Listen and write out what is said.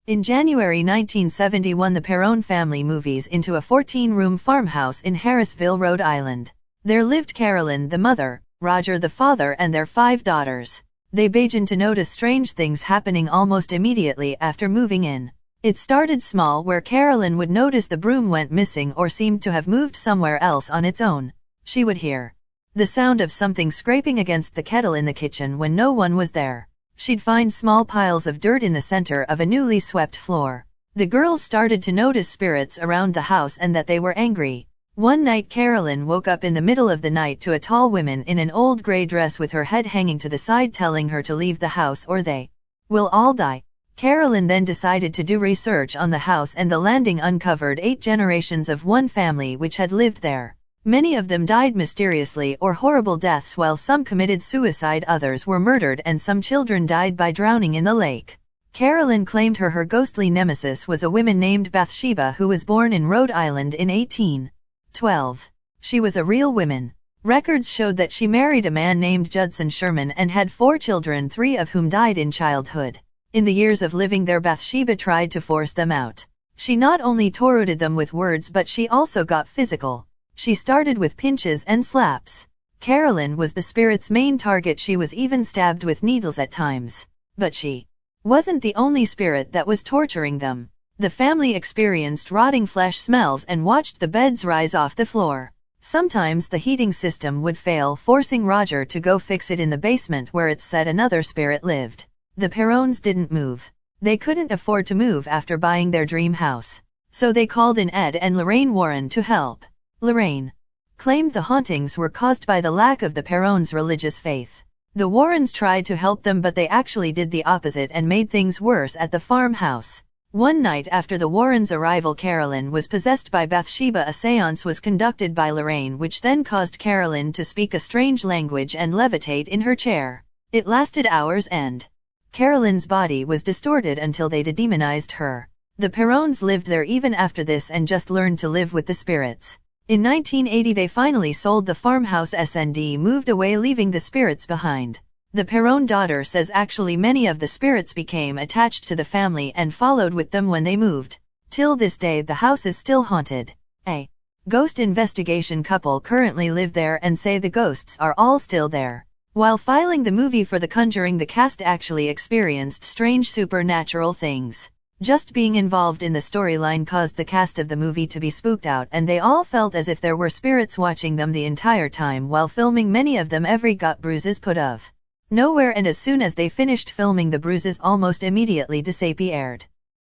In January 1971, the Perron family moves into a 14-room farmhouse in Harrisville, Rhode Island. There lived Carolyn, the mother, Roger, the father, and their 5 daughters. They began to notice strange things happening almost immediately after moving in. It started small, where Carolyn would notice the broom went missing or seemed to have moved somewhere else on its own. She would hear the sound of something scraping against the kettle in the kitchen when no one was there. She'd find small piles of dirt in the center of a newly swept floor. The girls started to notice spirits around the house and that they were angry. One night Carolyn woke up in the middle of the night to a tall woman in an old gray dress with her head hanging to the side telling her to leave the house or they will all die. Carolyn then decided to do research on the house, and the landing uncovered 8 generations of one family which had lived there. Many of them died mysteriously or horrible deaths, while some committed suicide, others were murdered, and some children died by drowning in the lake. Carolyn claimed her ghostly nemesis was a woman named Bathsheba who was born in Rhode Island in 1812. She was a real woman. Records showed that she married a man named Judson Sherman and had 4 children, 3 of whom died in childhood. In the years of living there, Bathsheba tried to force them out. She not only tortured them with words, but she also got physical. She started with pinches and slaps. Carolyn was the spirit's main target. She was even stabbed with needles at times. But she wasn't the only spirit that was torturing them. The family experienced rotting flesh smells and watched the beds rise off the floor. Sometimes the heating system would fail, forcing Roger to go fix it in the basement where it said another spirit lived. The Perrons didn't move. They couldn't afford to move after buying their dream house. So they called in Ed and Lorraine Warren to help. Lorraine claimed the hauntings were caused by the lack of the Perrons' religious faith. The Warrens tried to help them, but they actually did the opposite and made things worse at the farmhouse. One night after the Warrens' arrival, Carolyn was possessed by Bathsheba. A seance was conducted by Lorraine, which then caused Carolyn to speak a strange language and levitate in her chair. It lasted hours, and Carolyn's body was distorted until they demonized her. The Perrons lived there even after this and just learned to live with the spirits. In 1980 they finally sold the farmhouse and moved away, leaving the spirits behind. The Perron daughter says actually many of the spirits became attached to the family and followed with them when they moved. Till this day the house is still haunted. A ghost investigation couple currently live there and say the ghosts are all still there. While filing the movie for The Conjuring, the cast actually experienced strange supernatural things. Just being involved in the storyline caused the cast of the movie to be spooked out, and they all felt as if there were spirits watching them the entire time while filming. Many of them every got bruises put of nowhere, and as soon as they finished filming, the bruises almost immediately disappeared.